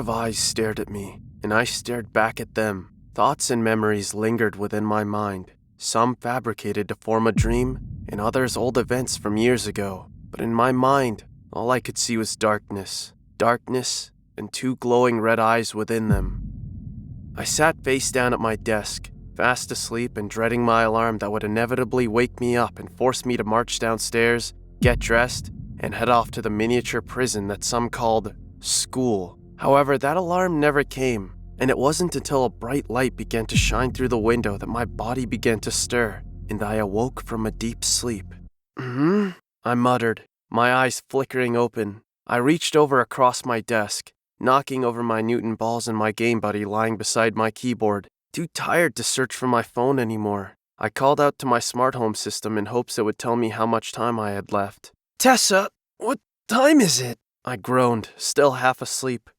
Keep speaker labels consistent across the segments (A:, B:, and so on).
A: of eyes stared at me, and I stared back at them. Thoughts and memories lingered within my mind, some fabricated to form a dream, and others old events from years ago. But in my mind, all I could see was darkness. Darkness, and two glowing red eyes within them. I sat face down at my desk, fast asleep and dreading my alarm that would inevitably wake me up and force me to march downstairs, get dressed, and head off to the miniature prison that some called school. However, that alarm never came, and it wasn't until a bright light began to shine through the window that my body began to stir, and I awoke from a deep sleep. I muttered, my eyes flickering open. I reached over across my desk, knocking over my Newton balls and my Game Buddy lying beside my keyboard. Too tired to search for my phone anymore. I called out to my smart home system in hopes it would tell me how much time I had left. Tessa, what time is it? I groaned, still half asleep.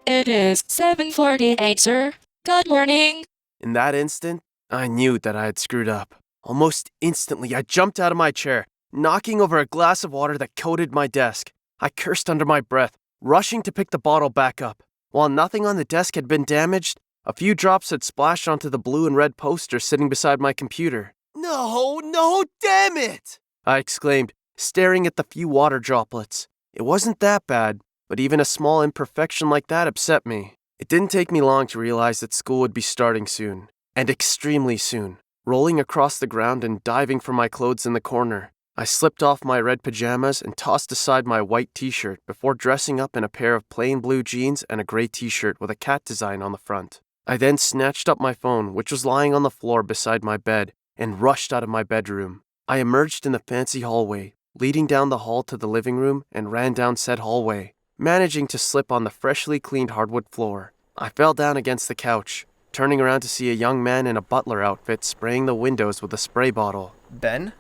B: It is 7:48, sir. Good morning.
A: In that instant, I knew that I had screwed up. Almost instantly, I jumped out of my chair, knocking over a glass of water that coated my desk. I cursed under my breath, rushing to pick the bottle back up. While nothing on the desk had been damaged, a few drops had splashed onto the blue and red poster sitting beside my computer. No, damn it! I exclaimed, staring at the few water droplets. It wasn't that bad, but even a small imperfection like that upset me. It didn't take me long to realize that school would be starting soon, and extremely soon. Rolling across the ground and diving for my clothes in the corner, I slipped off my red pajamas and tossed aside my white t-shirt before dressing up in a pair of plain blue jeans and a gray t-shirt with a cat design on the front. I then snatched up my phone, which was lying on the floor beside my bed, and rushed out of my bedroom. I emerged in the fancy hallway, leading down the hall to the living room, and ran down said hallway, managing to slip on the freshly cleaned hardwood floor. I fell down against the couch, turning around to see a young man in a butler outfit spraying the windows with a spray bottle.
C: Ben?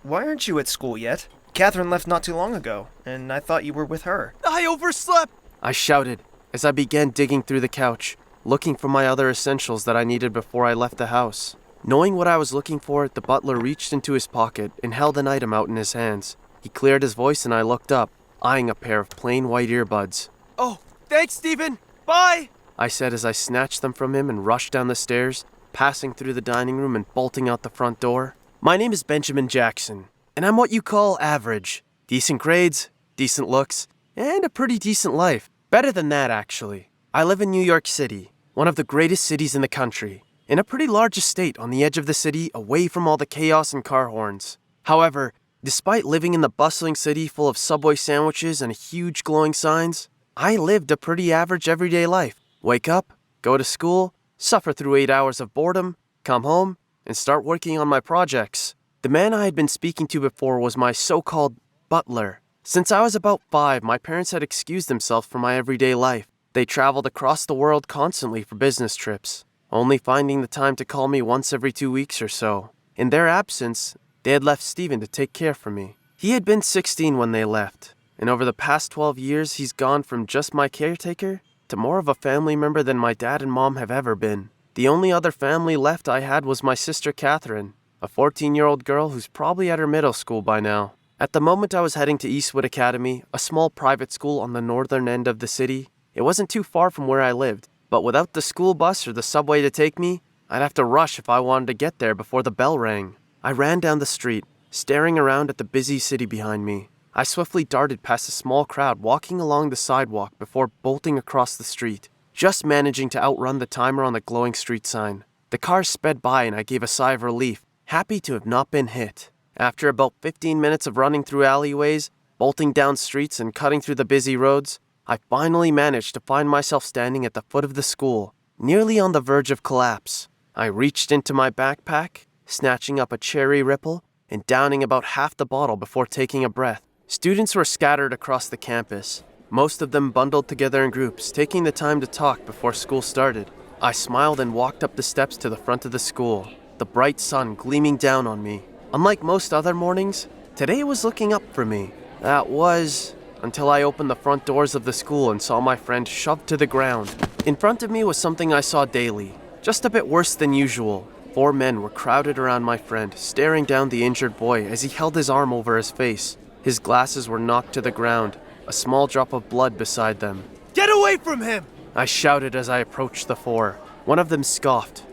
C: Why aren't you at school yet? Catherine left not too long ago, and I thought you were with her.
A: I overslept! I shouted as I began digging through the couch, looking for my other essentials that I needed before I left the house. Knowing what I was looking for, the butler reached into his pocket and held an item out in his hands. He cleared his voice and I looked up, eyeing a pair of plain white earbuds. Oh, thanks, Stephen! Bye! I said as I snatched them from him and rushed down the stairs, passing through the dining room and bolting out the front door. My name is Benjamin Jackson, and I'm what you call average. Decent grades, decent looks, and a pretty decent life. Better than that, actually. I live in New York City, one of the greatest cities in the country, in a pretty large estate on the edge of the city, away from all the chaos and car horns. However, despite living in the bustling city full of Subway sandwiches and huge glowing signs, I lived a pretty average everyday life. Wake up, go to school, suffer through 8 hours of boredom, come home, and start working on my projects. The man I had been speaking to before was my so-called butler. Since I was about 5, my parents had excused themselves from my everyday life. They traveled across the world constantly for business trips, only finding the time to call me once every 2 weeks or so. In their absence, they had left Stephen to take care for me. He had been 16 when they left, and over the past 12 years, he's gone from just my caretaker to more of a family member than my dad and mom have ever been. The only other family left I had was my sister Catherine, a 14-year-old girl who's probably at her middle school by now. At the moment I was heading to Eastwood Academy, a small private school on the northern end of the city. It wasn't too far from where I lived, but without the school bus or the subway to take me, I'd have to rush if I wanted to get there before the bell rang. I ran down the street, staring around at the busy city behind me. I swiftly darted past a small crowd walking along the sidewalk before bolting across the street, just managing to outrun the timer on the glowing street sign. The cars sped by and I gave a sigh of relief, happy to have not been hit. After about 15 minutes of running through alleyways, bolting down streets and cutting through the busy roads, I finally managed to find myself standing at the foot of the school, nearly on the verge of collapse. I reached into my backpack, snatching up a cherry ripple and downing about half the bottle before taking a breath. Students were scattered across the campus, most of them bundled together in groups, taking the time to talk before school started. I smiled and walked up the steps to the front of the school, the bright sun gleaming down on me. Unlike most other mornings, today was looking up for me. That was until I opened the front doors of the school and saw my friend shoved to the ground. In front of me was something I saw daily, just a bit worse than usual. 4 men were crowded around my friend, staring down the injured boy as he held his arm over his face. His glasses were knocked to the ground, a small drop of blood beside them. Get away from him! I shouted as I approached the four. One of them scoffed.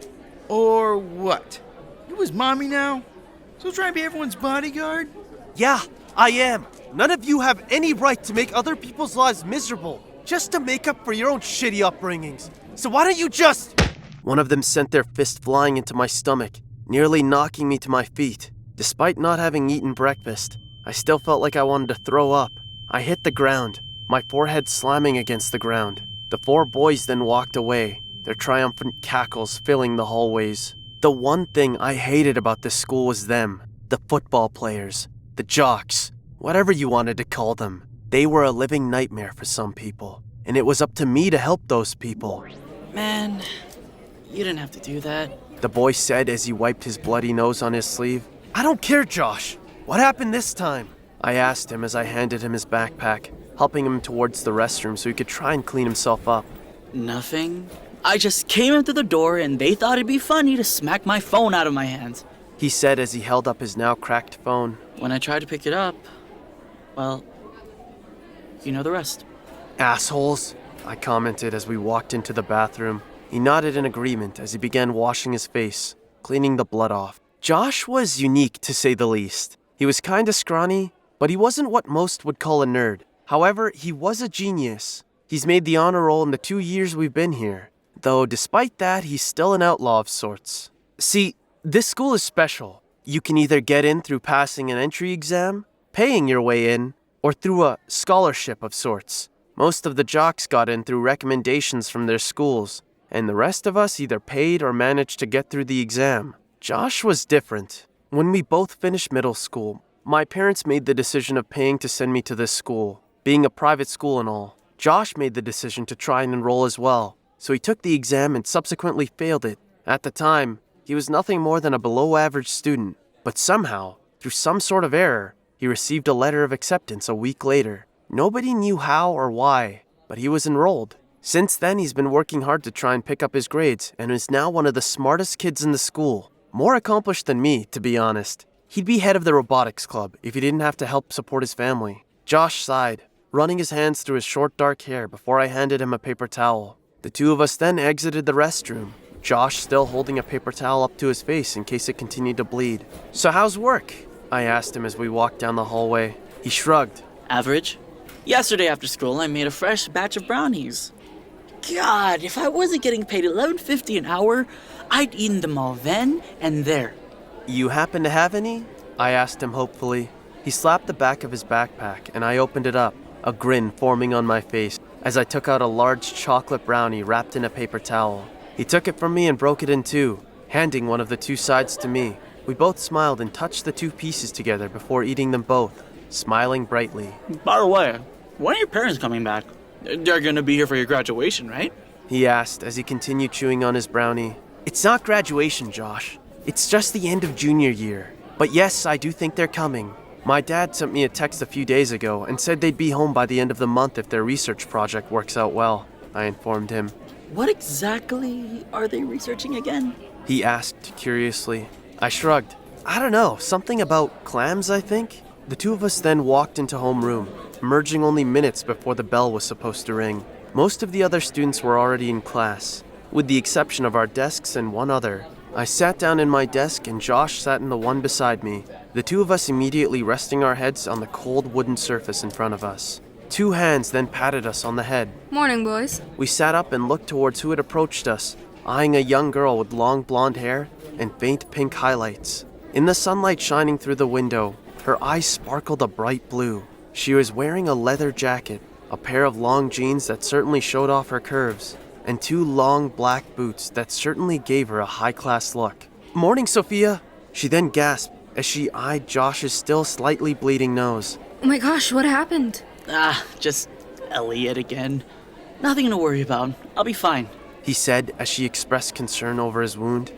D: Or what? You his mommy now? Still trying to be everyone's bodyguard?
A: Yeah, I am. None of you have any right to make other people's lives miserable, just to make up for your own shitty upbringings. So why don't you just... One of them sent their fist flying into my stomach, nearly knocking me to my feet. Despite not having eaten breakfast, I still felt like I wanted to throw up. I hit the ground, my forehead slamming against the ground. The four boys then walked away, their triumphant cackles filling the hallways. The one thing I hated about this school was them, the football players, the jocks, whatever you wanted to call them. They were a living nightmare for some people, and it was up to me to help those people.
E: Man, you didn't have to do that.
A: The boy said as he wiped his bloody nose on his sleeve. I don't care, Josh. What happened this time? I asked him as I handed him his backpack, helping him towards the restroom so he could try and clean himself up.
E: Nothing. I just came into the door and they thought it'd be funny to smack my phone out of my hands.
A: He said as he held up his now cracked phone.
E: When I tried to pick it up, well, you know the rest.
A: Assholes, I commented as we walked into the bathroom. He nodded in agreement as he began washing his face, cleaning the blood off. Josh was unique to say the least. He was kinda scrawny, but he wasn't what most would call a nerd. However, he was a genius. He's made the honor roll in the 2 years we've been here. Though despite that, he's still an outlaw of sorts. See, this school is special. You can either get in through passing an entry exam, paying your way in, or through a scholarship of sorts. Most of the jocks got in through recommendations from their schools, and the rest of us either paid or managed to get through the exam. Josh was different. When we both finished middle school, my parents made the decision of paying to send me to this school, being a private school and all. Josh made the decision to try and enroll as well, so he took the exam and subsequently failed it. At the time, he was nothing more than a below-average student, but somehow, through some sort of error, he received a letter of acceptance a week later. Nobody knew how or why, but he was enrolled. Since then, he's been working hard to try and pick up his grades and is now one of the smartest kids in the school. More accomplished than me, to be honest. He'd be head of the robotics club if he didn't have to help support his family. Josh sighed, running his hands through his short dark hair before I handed him a paper towel. The two of us then exited the restroom, Josh still holding a paper towel up to his face in case it continued to bleed. So how's work? I asked him as we walked down the hallway. He shrugged.
E: Average. Yesterday after school, I made a fresh batch of brownies. God, if I wasn't getting paid $11.50 an hour, I'd eaten them all then and there.
A: You happen to have any? I asked him hopefully. He slapped the back of his backpack and I opened it up, a grin forming on my face as I took out a large chocolate brownie wrapped in a paper towel. He took it from me and broke it in two, handing one of the two sides to me. We both smiled and touched the two pieces together before eating them both, smiling brightly.
E: By the way, when are your parents coming back? They're gonna be here for your graduation, right?
A: He asked as he continued chewing on his brownie. It's not graduation, Josh. It's just the end of junior year. But yes, I do think they're coming. My dad sent me a text a few days ago and said they'd be home by the end of the month if their research project works out well, I informed him.
E: What exactly are they researching again?
A: He asked curiously. I shrugged. I don't know, something about clams, I think? The two of us then walked into homeroom, emerging only minutes before the bell was supposed to ring. Most of the other students were already in class, with the exception of our desks and one other. I sat down in my desk and Josh sat in the one beside me, the two of us immediately resting our heads on the cold wooden surface in front of us. Two hands then patted us on the head.
F: Morning, boys.
A: We sat up and looked towards who had approached us, eyeing a young girl with long blonde hair and faint pink highlights. In the sunlight shining through the window, her eyes sparkled a bright blue. She was wearing a leather jacket, a pair of long jeans that certainly showed off her curves, and two long black boots that certainly gave her a high-class look. Morning, Sophia! She then gasped as she eyed Josh's still slightly bleeding nose.
F: Oh my gosh, what happened?
E: Just Elliot again. Nothing to worry about. I'll be fine.
A: He said as she expressed concern over his wound.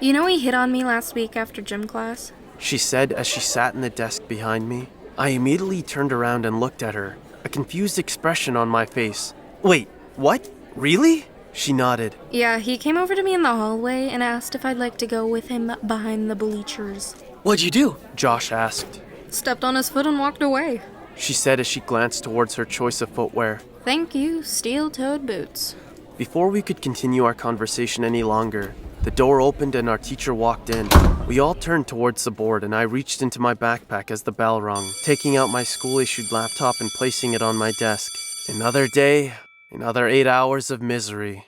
F: You know he hit on me last week after gym class?
A: She said as she sat in the desk behind me. I immediately turned around and looked at her, a confused expression on my face. Wait, what? Really? She nodded.
F: Yeah, he came over to me in the hallway and asked if I'd like to go with him behind the bleachers.
E: What'd you do?
A: Josh asked.
F: Stepped on his foot and walked away.
A: she said as she glanced towards her choice of footwear.
F: Thank you, steel-toed boots.
A: Before we could continue our conversation any longer, the door opened and our teacher walked in. We all turned towards the board and I reached into my backpack as the bell rung, taking out my school-issued laptop and placing it on my desk. Another day, another 8 hours of misery.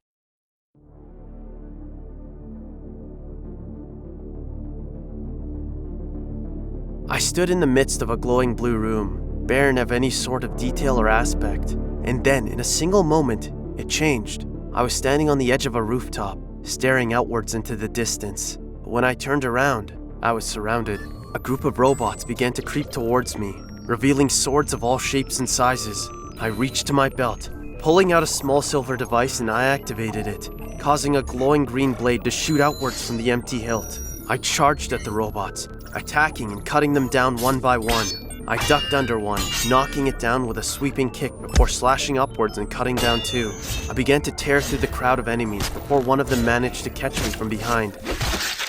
A: I stood in the midst of a glowing blue room, barren of any sort of detail or aspect. And then, in a single moment, it changed. I was standing on the edge of a rooftop, staring outwards into the distance. But when I turned around, I was surrounded. A group of robots began to creep towards me, revealing swords of all shapes and sizes. I reached to my belt, pulling out a small silver device, and I activated it, causing a glowing green blade to shoot outwards from the empty hilt. I charged at the robots, attacking and cutting them down one by one. I ducked under one, knocking it down with a sweeping kick before slashing upwards and cutting down two. I began to tear through the crowd of enemies before one of them managed to catch me from behind,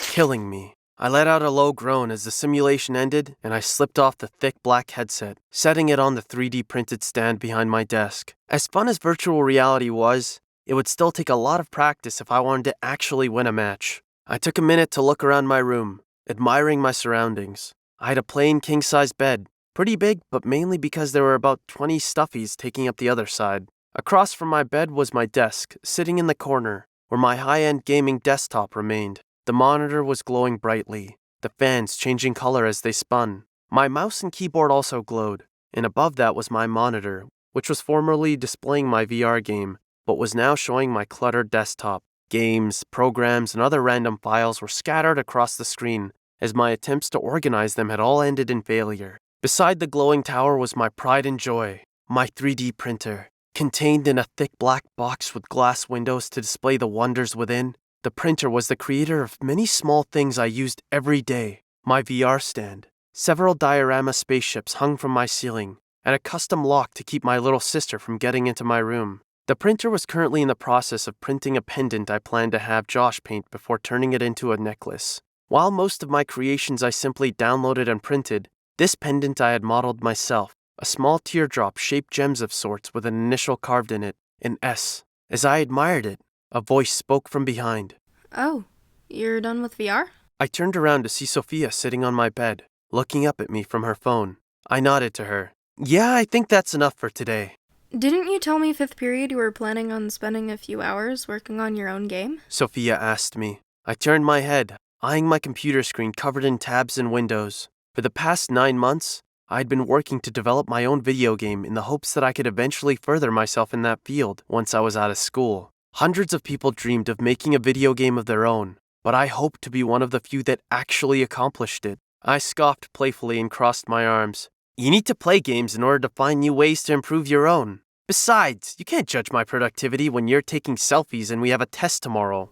A: killing me. I let out a low groan as the simulation ended and I slipped off the thick black headset, setting it on the 3D printed stand behind my desk. As fun as virtual reality was, it would still take a lot of practice if I wanted to actually win a match. I took a minute to look around my room, admiring my surroundings. I had a plain king-size bed, pretty big, but mainly because there were about 20 stuffies taking up the other side. Across from my bed was my desk, sitting in the corner, where my high-end gaming desktop remained. The monitor was glowing brightly, the fans changing color as they spun. My mouse and keyboard also glowed, and above that was my monitor, which was formerly displaying my VR game, but was now showing my cluttered desktop. Games, programs, and other random files were scattered across the screen, as my attempts to organize them had all ended in failure. Beside the glowing tower was my pride and joy, my 3D printer. Contained in a thick black box with glass windows to display the wonders within, the printer was the creator of many small things I used every day. My VR stand, several diorama spaceships hung from my ceiling, and a custom lock to keep my little sister from getting into my room. The printer was currently in the process of printing a pendant I planned to have Josh paint before turning it into a necklace. While most of my creations I simply downloaded and printed, this pendant I had modeled myself, a small teardrop-shaped gems of sorts with an initial carved in it, an S. As I admired it, a voice spoke from behind.
F: Oh, you're done with VR?
A: I turned around to see Sophia sitting on my bed, looking up at me from her phone. I nodded to her. Yeah, I think that's enough for today.
F: Didn't you tell me 5th period you were planning on spending a few hours working on your own game?
A: Sophia asked me. I turned my head, eyeing my computer screen covered in tabs and windows. For the past 9 months, I had been working to develop my own video game in the hopes that I could eventually further myself in that field once I was out of school. Hundreds of people dreamed of making a video game of their own, but I hoped to be one of the few that actually accomplished it. I scoffed playfully and crossed my arms. You need to play games in order to find new ways to improve your own. Besides, you can't judge my productivity when you're taking selfies and we have a test tomorrow.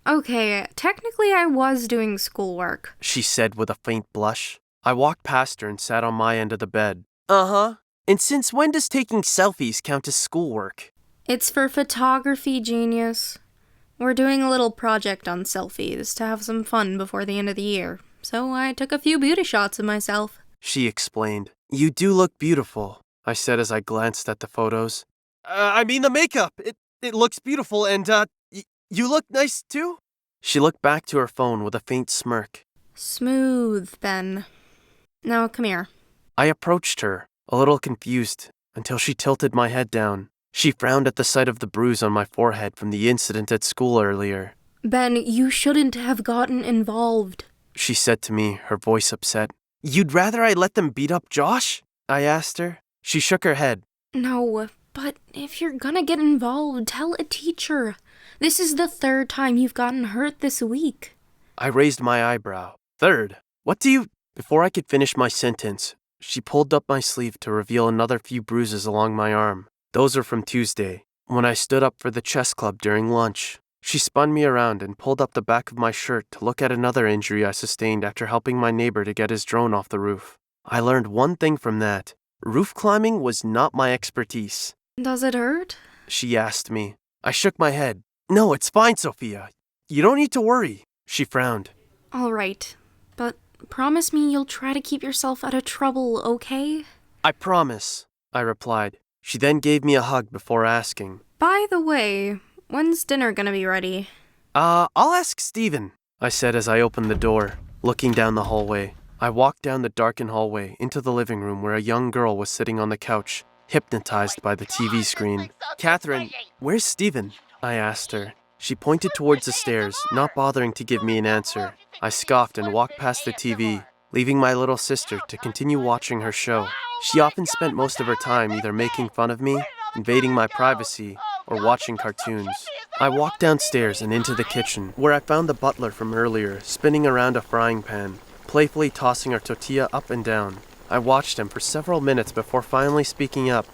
F: Okay, technically I was doing schoolwork.
A: She said with a faint blush. I walked past her and sat on my end of the bed. Uh-huh. And since when does taking selfies count as schoolwork?
F: It's for photography, genius. We're doing a little project on selfies to have some fun before the end of the year, so I took a few beauty shots of myself.
A: She explained. You do look beautiful, I said as I glanced at the photos. I mean the makeup. It looks beautiful and, you look nice too? She looked back to her phone with a faint smirk.
F: Smooth, Ben. Now come here.
A: I approached her, a little confused, until she tilted my head down. She frowned at the sight of the bruise on my forehead from the incident at school earlier.
F: Ben, you shouldn't have gotten involved,
A: she said to me, her voice upset. You'd rather I let them beat up Josh? I asked her. She shook her head.
F: No, but if you're gonna get involved, tell a teacher. This is the 3rd time you've gotten hurt this week.
A: I raised my eyebrow. 3rd? What do you... Before I could finish my sentence, she pulled up my sleeve to reveal another few bruises along my arm. Those are from Tuesday, when I stood up for the chess club during lunch. She spun me around and pulled up the back of my shirt to look at another injury I sustained after helping my neighbor to get his drone off the roof. I learned one thing from that. Roof climbing was not my expertise.
F: Does it hurt?
A: She asked me. I shook my head. No, it's fine, Sophia. You don't need to worry. She frowned.
F: All right, but promise me you'll try to keep yourself out of trouble, okay?
A: I promise, I replied. She then gave me a hug before asking,
F: By the way, when's dinner gonna be ready?
A: I'll ask Steven, I said as I opened the door, looking down the hallway. I walked down the darkened hallway into the living room where a young girl was sitting on the couch, hypnotized by the TV screen. Catherine, where's Steven? I asked her. She pointed towards the stairs, not bothering to give me an answer. I scoffed and walked past the TV, leaving my little sister to continue watching her show. She often spent most of her time either making fun of me, invading my privacy, or watching cartoons. I walked downstairs and into the kitchen, where I found the butler from earlier spinning around a frying pan, playfully tossing her tortilla up and down. I watched him for several minutes before finally speaking up.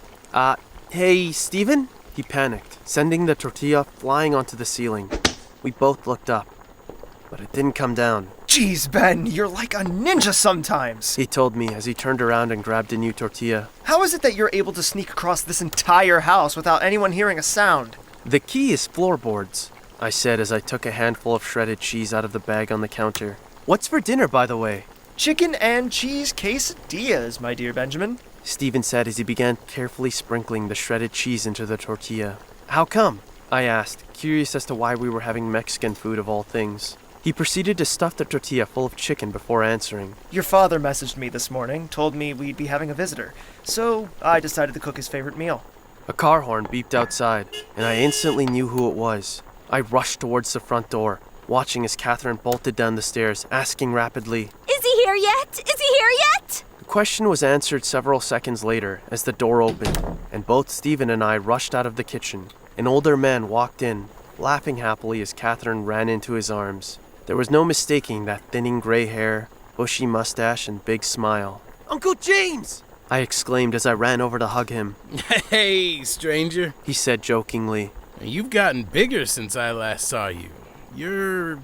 A: Hey, Steven? He panicked, sending the tortilla flying onto the ceiling. We both looked up, but it didn't come down.
C: Jeez, Ben, you're like a ninja sometimes.
A: He told me as he turned around and grabbed a new tortilla.
C: How is it that you're able to sneak across this entire house without anyone hearing a sound?
A: The key is floorboards, I said as I took a handful of shredded cheese out of the bag on the counter. What's for dinner, by the way?
C: Chicken and cheese quesadillas, my dear Benjamin.
A: Steven said as he began carefully sprinkling the shredded cheese into the tortilla. How come? I asked, curious as to why we were having Mexican food of all things. He proceeded to stuff the tortilla full of chicken before answering.
C: Your father messaged me this morning, told me we'd be having a visitor, so I decided to cook his favorite meal.
A: A car horn beeped outside, and I instantly knew who it was. I rushed towards the front door, watching as Catherine bolted down the stairs, asking rapidly,
G: Is he here yet? Is he here yet?
A: The question was answered several seconds later as the door opened, and both Steven and I rushed out of the kitchen. An older man walked in, laughing happily as Catherine ran into his arms. There was no mistaking that thinning gray hair, bushy mustache, and big smile. Uncle James! I exclaimed as I ran over to hug him.
H: Hey, stranger,
A: He said jokingly.
H: you've gotten bigger since I last saw you. You're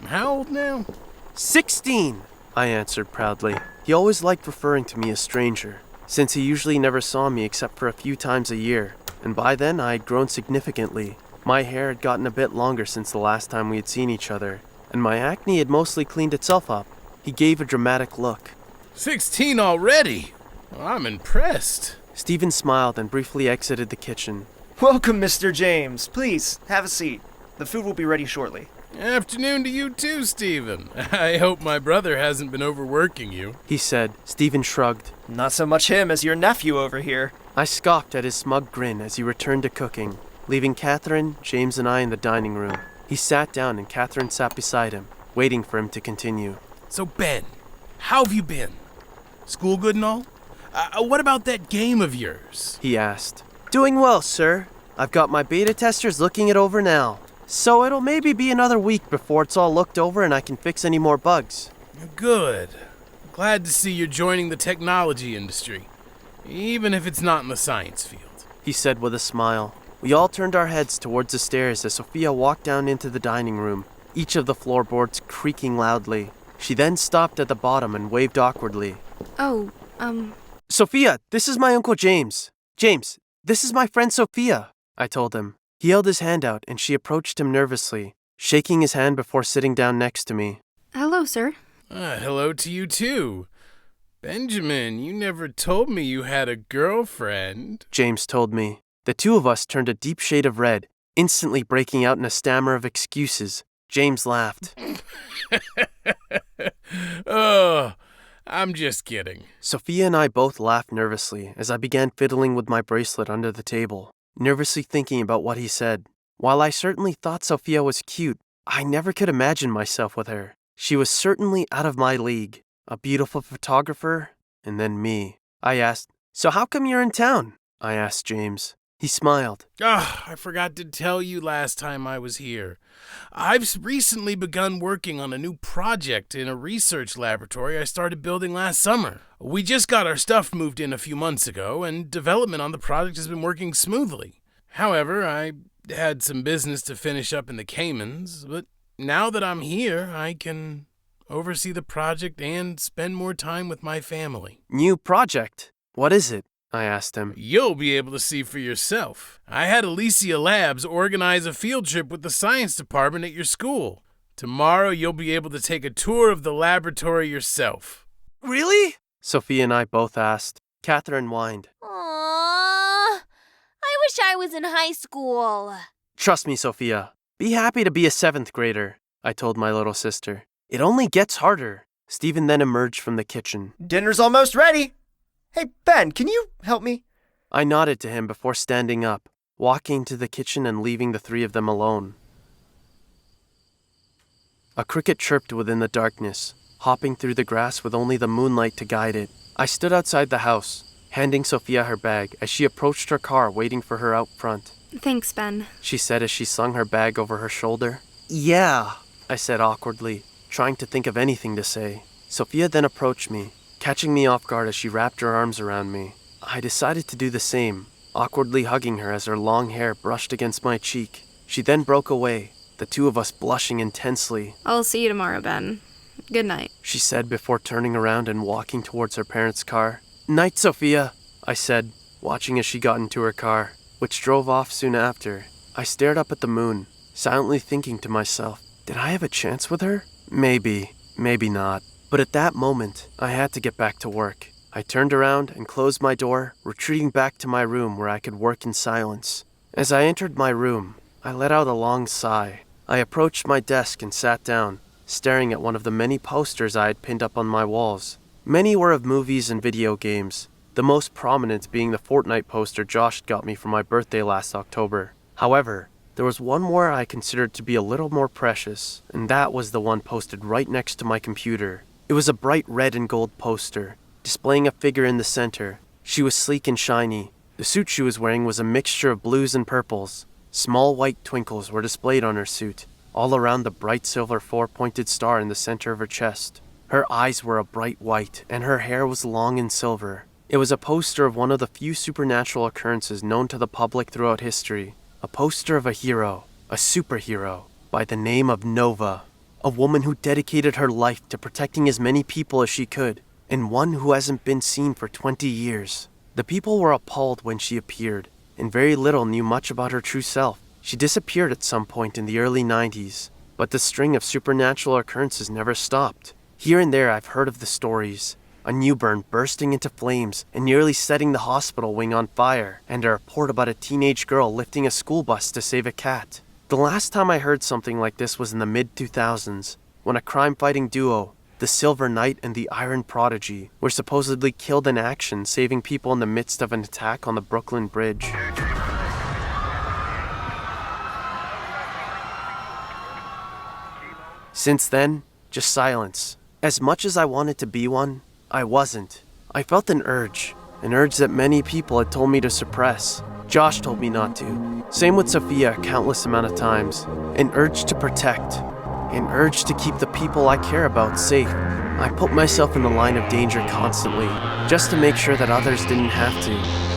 H: how old now?
A: 16, I answered proudly. He always liked referring to me as stranger, since he usually never saw me except for a few times a year, and by then I had grown significantly. My hair had gotten a bit longer since the last time we had seen each other, and my acne had mostly cleaned itself up. He gave a dramatic look.
H: 16 already? Well, I'm impressed.
A: Steven smiled and briefly exited the kitchen.
C: Welcome, Mr. James. Please, have a seat. The food will be ready shortly.
H: Afternoon to you too, Stephen. I hope my brother hasn't been overworking you.
A: He said. Steven shrugged.
C: Not so much him as your nephew over here.
A: I scoffed at his smug grin as he returned to cooking, leaving Catherine, James, and I in the dining room. He sat down and Catherine sat beside him, waiting for him to continue.
H: So, Ben, how have you been? School good and all? What about that game of yours?
A: He asked. Doing well, sir. I've got my beta testers looking it over now. So it'll maybe be another week before it's all looked over and I can fix any more bugs.
H: Good. Glad to see you're joining the technology industry, even if it's not in the science field.
A: He said with a smile. We all turned our heads towards the stairs as Sophia walked down into the dining room, each of the floorboards creaking loudly. She then stopped at the bottom and waved awkwardly.
F: Oh,
A: Sophia, this is my Uncle James. James, this is my friend Sophia, I told him. He held his hand out and she approached him nervously, shaking his hand before sitting down next to me.
F: hello, sir.
H: Hello to you too. Benjamin, you never told me you had a girlfriend.
A: James told me. The two of us turned a deep shade of red, instantly breaking out in a stammer of excuses. James laughed.
H: Oh, I'm just kidding.
A: Sophia and I both laughed nervously as I began fiddling with my bracelet under the table, nervously thinking about what he said. While I certainly thought Sophia was cute, I never could imagine myself with her. She was certainly out of my league. A beautiful photographer, and then me. I asked, So how come you're in town? I asked James. He smiled.
H: I forgot to tell you last time I was here. I've recently begun working on a new project in a research laboratory I started building last summer. We just got our stuff moved in a few months ago, and development on the project has been working smoothly. However, I had some business to finish up in the Caymans, but now that I'm here, I can oversee the project and spend more time with my family.
A: New project? What is it? I asked him.
H: You'll be able to see for yourself. I had Alicia Labs organize a field trip with the science department at your school. Tomorrow you'll be able to take a tour of the laboratory yourself.
A: Really? Sophia and I both asked. Catherine whined.
G: Aww, I wish I was in high school.
A: Trust me, Sophia. Be happy to be a 7th grader, I told my little sister. It only gets harder. Stephen then emerged from the kitchen.
C: Dinner's almost ready. Hey, Ben, can you help me?
A: I nodded to him before standing up, walking to the kitchen and leaving the 3 of them alone. A cricket chirped within the darkness, hopping through the grass with only the moonlight to guide it. I stood outside the house, handing Sophia her bag as she approached her car waiting for her out front.
F: Thanks, Ben.
A: She said as she slung her bag over her shoulder. Yeah, I said awkwardly, trying to think of anything to say. Sophia then approached me, catching me off guard as she wrapped her arms around me. I decided to do the same, awkwardly hugging her as her long hair brushed against my cheek. She then broke away, the 2 of us blushing intensely.
F: I'll see you tomorrow, Ben. Good night.
A: She said before turning around and walking towards her parents' car. Night, Sophia, I said, watching as she got into her car, which drove off soon after. I stared up at the moon, silently thinking to myself, did I have a chance with her? Maybe, maybe not. But at that moment, I had to get back to work. I turned around and closed my door, retreating back to my room where I could work in silence. As I entered my room, I let out a long sigh. I approached my desk and sat down, staring at one of the many posters I had pinned up on my walls. Many were of movies and video games, the most prominent being the Fortnite poster Josh got me for my birthday last October. However, there was one more I considered to be a little more precious, and that was the one posted right next to my computer. It was a bright red and gold poster, displaying a figure in the center. She was sleek and shiny. The suit she was wearing was a mixture of blues and purples. Small white twinkles were displayed on her suit, all around the bright silver 4-pointed star in the center of her chest. Her eyes were a bright white, and her hair was long and silver. It was a poster of one of the few supernatural occurrences known to the public throughout history. A poster of a hero, a superhero, by the name of Nova. A woman who dedicated her life to protecting as many people as she could, and one who hasn't been seen for 20 years. The people were appalled when she appeared, and very little knew much about her true self. She disappeared at some point in the early 90s, but the string of supernatural occurrences never stopped. Here and there I've heard of the stories. A newborn bursting into flames and nearly setting the hospital wing on fire, and a report about a teenage girl lifting a school bus to save a cat. The last time I heard something like this was in the mid-2000s, when a crime-fighting duo, the Silver Knight and the Iron Prodigy, were supposedly killed in action, saving people in the midst of an attack on the Brooklyn Bridge. Since then, just silence. As much as I wanted to be one, I wasn't. I felt an urge that many people had told me to suppress. Josh told me not to. Same with Sophia a countless amount of times. An urge to protect. An urge to keep the people I care about safe. I put myself in the line of danger constantly, just to make sure that others didn't have to.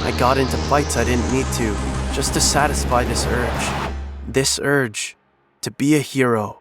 A: I got into fights I didn't need to, just to satisfy this urge. This urge to be a hero.